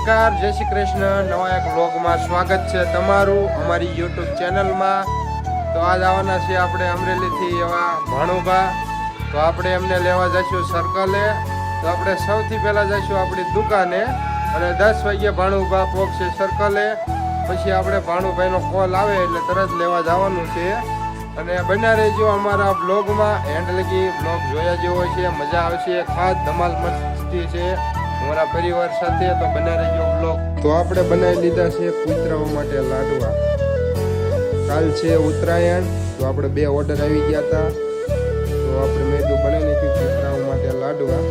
નમસ્કાર, જય શ્રી કૃષ્ણ. નવા એક વ્લોગમાં સ્વાગત છે તમારું અમારી યુટ્યુબ ચેનલમાં. તો આજ આવવાના છીએ આપણે અમરેલીથી એવા ભાણુભા. તો આપણે એમને લેવા જઈશું સર્કલે. તો આપણે સૌથી પહેલાં જઈશું આપણી દુકાને અને 10 વાગ્યે ભાણુભા પહોંચશે સર્કલે. પછી આપણે ભાણુભાઈનો કોલ આવે એટલે તરત લેવા જવાનું છે. અને બન્યા રહેજો અમારા બ્લોગમાં, એન્ડ લગી બ્લોગ જોયા જેવો છે, મજા આવશે, ખાસ ધમાલ મસ્તી છે અમારા પરિવાર સાથે. તો બન્યા રહેજો બ્લોગ. તો આપણે બનાવી લીધા છે કૂતરાઓ માટે લાડવા. કાલ છે ઉત્તરાયણ, તો આપણે 2 ઓર્ડર આવી ગયા હતા. તો આપણે મેદું બનાવી નાખ્યું કૂતરાઓ માટે લાડવા.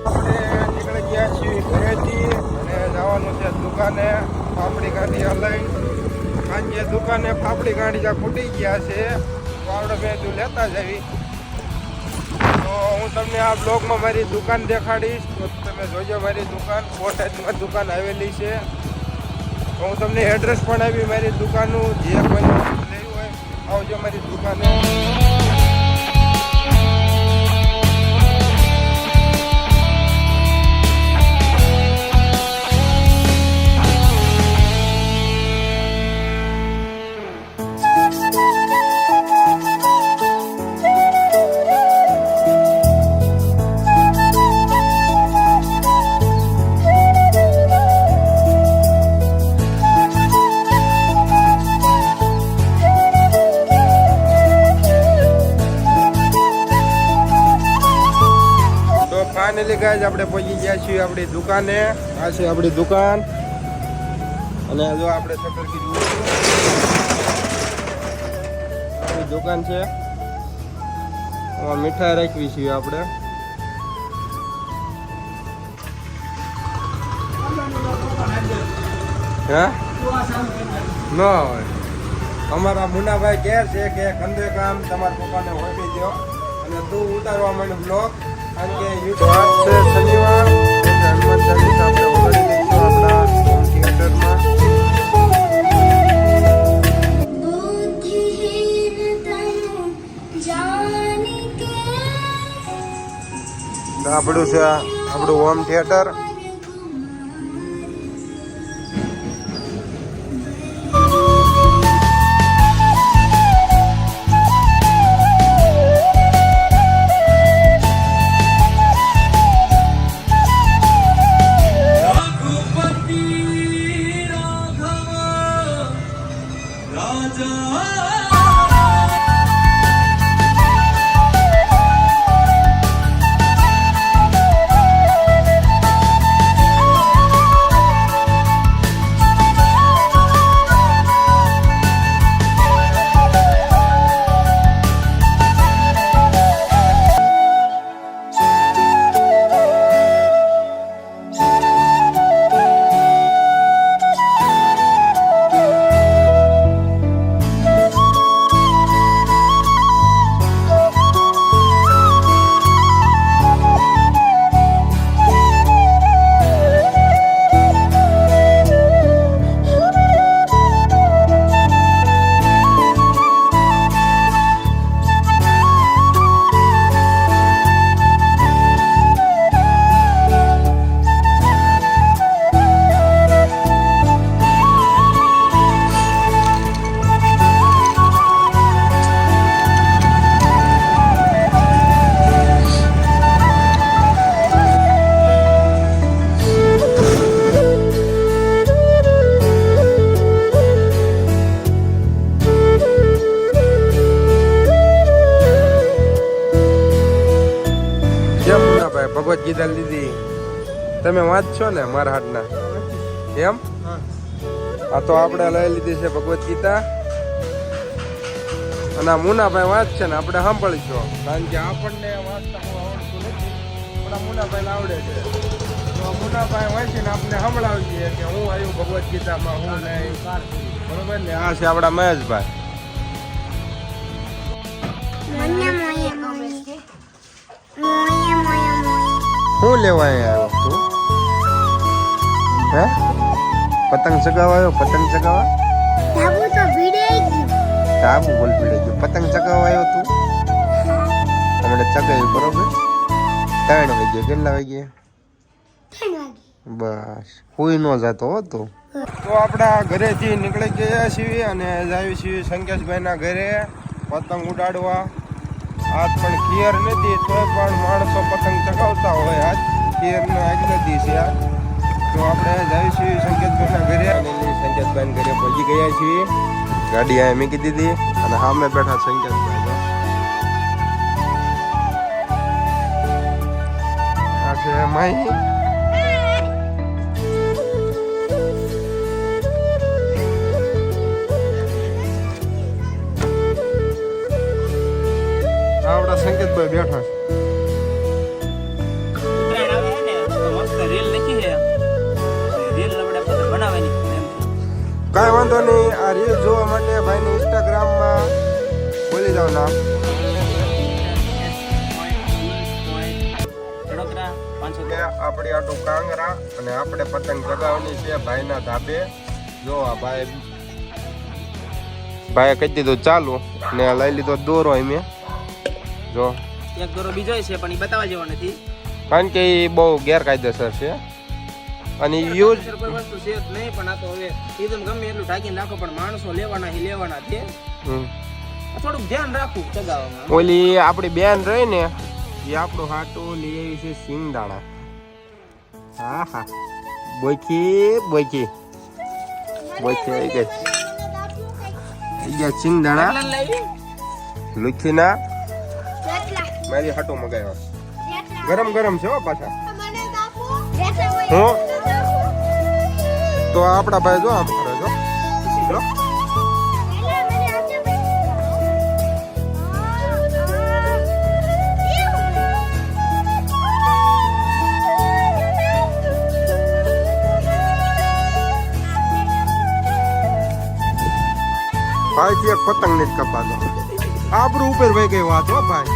આપણે નીકળી ગયા છીએ ઘરેથી અને જવાનું છે દુકાને. પાપડી ગાંઠી હલાઈ સાંજે દુકાને પાપડી ગાંઠી ખૂટી ગયા છે, તો આપણે મેદું લેતા જવી. તો હું તમને આ બ્લોગમાં મારી દુકાન દેખાડીશ, તો તમે જોજો મારી દુકાન બોટાદમાં દુકાન આવેલી છે. તો હું તમને એડ્રેસ પણ આપી મારી દુકાનનું, જે કોઈ લેવું હોય આવજો મારી દુકાને. ફાઇનલી ગાઈસ આપણે પહોંચી ગયા છીએ આપણી દુકાને. આ છે આપણી દુકાન અને જો આપણે શટર કીધું આપણી દુકાન છે. મીઠાઈ રાખવી છીએ આપણે. હા ન હોય અમારા મુન્નાભાઈ કહે છે કે કંદે કામ તમારા પપ્પાને હોઈ દો અને તું ઉતારવા માંડ બ્લોગ. કારણ કે યુટ્યુબ છે શનિવાર હનુમાન ચાલીસા આપણે વગાડી દઈશું આપણા હોમ થિયેટરમાં. આપણું છે આપણું હોમ થિયેટર. ભગવદ ગીતા લીધી તમે વાંચશો ને મારા હાથના એમ? આ તો આપણે લઈ લીધી છે ભગવદ ગીતા અને આ મુનાભાઈ વાંચશે ને આપણે સાંભળીશું. કારણ કે આપણને વાંચતા આવડતું નથી, પણ મુનાભાઈને આવડે છે. તો મુનાભાઈ વાંચીને આપણે સંભળાવીએ કે હું આવ્યું ભગવદ ગીતામાં, હું નહીં. બરોબર ને? આ છે આપણા મહેશભાઈ. શું લેવા આવ્યો તું? હે પતંગ ચગાવવા આવ્યો? પતંગ ચગાવવા ધાબુ બોલ પીડે ગયો. પતંગ ચગાવવા આવ્યો તું? તમને ચગાવ્યું બરોબર. 3 વાગ્યે કેટલા વાગ્યે? બસ કોઈ ન જતો હો તું. તો આપણા ઘરેથી નીકળી ગયા છીએ અને જાવી છીએ સંકેશભાઈના ઘરે પતંગ ઉડાડવા. આજ પણ ક્લિયર નથી તો પણ માણસો પતંગ ચગાવતા હોય. આજ ક્લિયરનો આગલો દિવસ છે આજ. તો આપણે જાવી છીએ સંકેશભાઈના ઘરે અને સંકેશભાઈના ઘરે પહોંચી ગયા છીએ. ગાડી અહીંયા મૂકી દીધી અને સામે બેઠા સંકેશભાઈ. આ છે માહી. આપડા સંકેતભાઈ બેઠા છે. કઈ વાંધો નહીં. આ રીલ જોવા માટે ભાઈને ઇન્સ્ટાગ્રામમાં બોલી જાવ નામ. આપણી આટલું કાંગરા અને આપણે પતંગ ચગાવવાની છે ભાઈના ધાબે. જો આ ભાઈએ કહી દીધું ચાલુ ને લઈ લીધો દોરો. મેં જો એક દોરો બીજો છે પણ એ બતાવવા જેવો નથી કારણ કે એ બહુ ગેરકાયદેસર છે અને યુઝ કોઈ વસ્તુ છે જ નહીં. પણ આ તો હવે એ તો ગમે એટલું ઢાંકીને રાખો પણ માણસો લેવાના છે. થોડુંક ધ્યાન રાખવું ચગાવવામાં. ઓલી આપણી બેન રહી ને એ આપણું હાટું લઈ આવી છે સિંગદાણા. હા હા બોયકી બોયકી બોયકી આવી ગયા સિંગદાણા લુખીના મારી હાટું મગાવ્યા. ગરમ ગરમ છે હો પાછા. હું તો આપડા ભાઈ જો આમ કરે જો ભાઈ થી એક પતંગ ને કપાતો આબરૂ ઉપર વહી ગઈ વાત હો ભાઈ.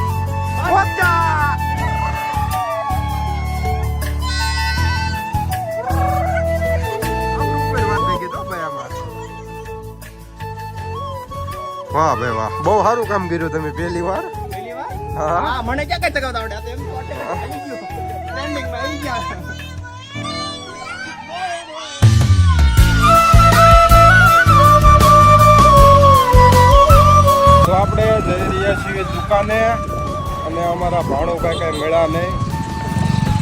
વાહ ભાઈ વાહ, બહુ સારું કામ કર્યું તમે પહેલી વાર. હા મને ક્યાં કઈ ચગાવતા આવડે. એમ તો આવી ગયો ટ્રેન્ડિંગમાં આવી ગયા. તો આપણે જઈ રહ્યા છીએ દુકાને અને અમારા ભાણુભાઈ કઈ મળ્યા નહીં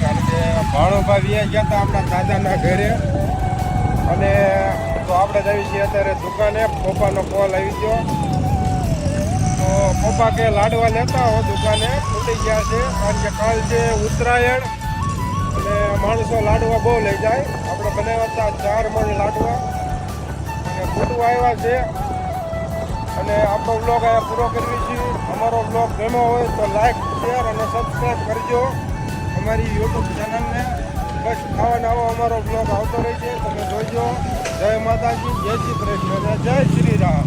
કારણ કે ભાણુભાઈ વ્યા ગયા હતા આપણા દાદાના ઘરે. અને તો આપણે જઈએ છીએ અત્યારે દુકાને. પપ્પાનો કોલ આવી ગયો તો પપ્પા કે લાડવા લેતા હો દુકાને, ફૂટી ગયા છે કારણ કે કાલ છે ઉત્તરાયણ અને માણસો લાડવા બહુ લઈ જાય. આપણે બનાવ્યા હતા 4 મણ લાડવા અને ફૂટવા આવ્યા છે. અને આપણો બ્લોગ અહીંયા પૂરો કરીએ છીએ. અમારો બ્લોગ ગમ્યો હોય તો લાઈક શેર અને સબસ્ક્રાઈબ કરજો અમારી યુટ્યુબ ચેનલને. બસ આવા નવો અમારો બ્લોગ આવતો રહે છે, તમે જોઈજો. જય માતાજી, જય શ્રી કૃષ્ણ, જય શ્રી રામ.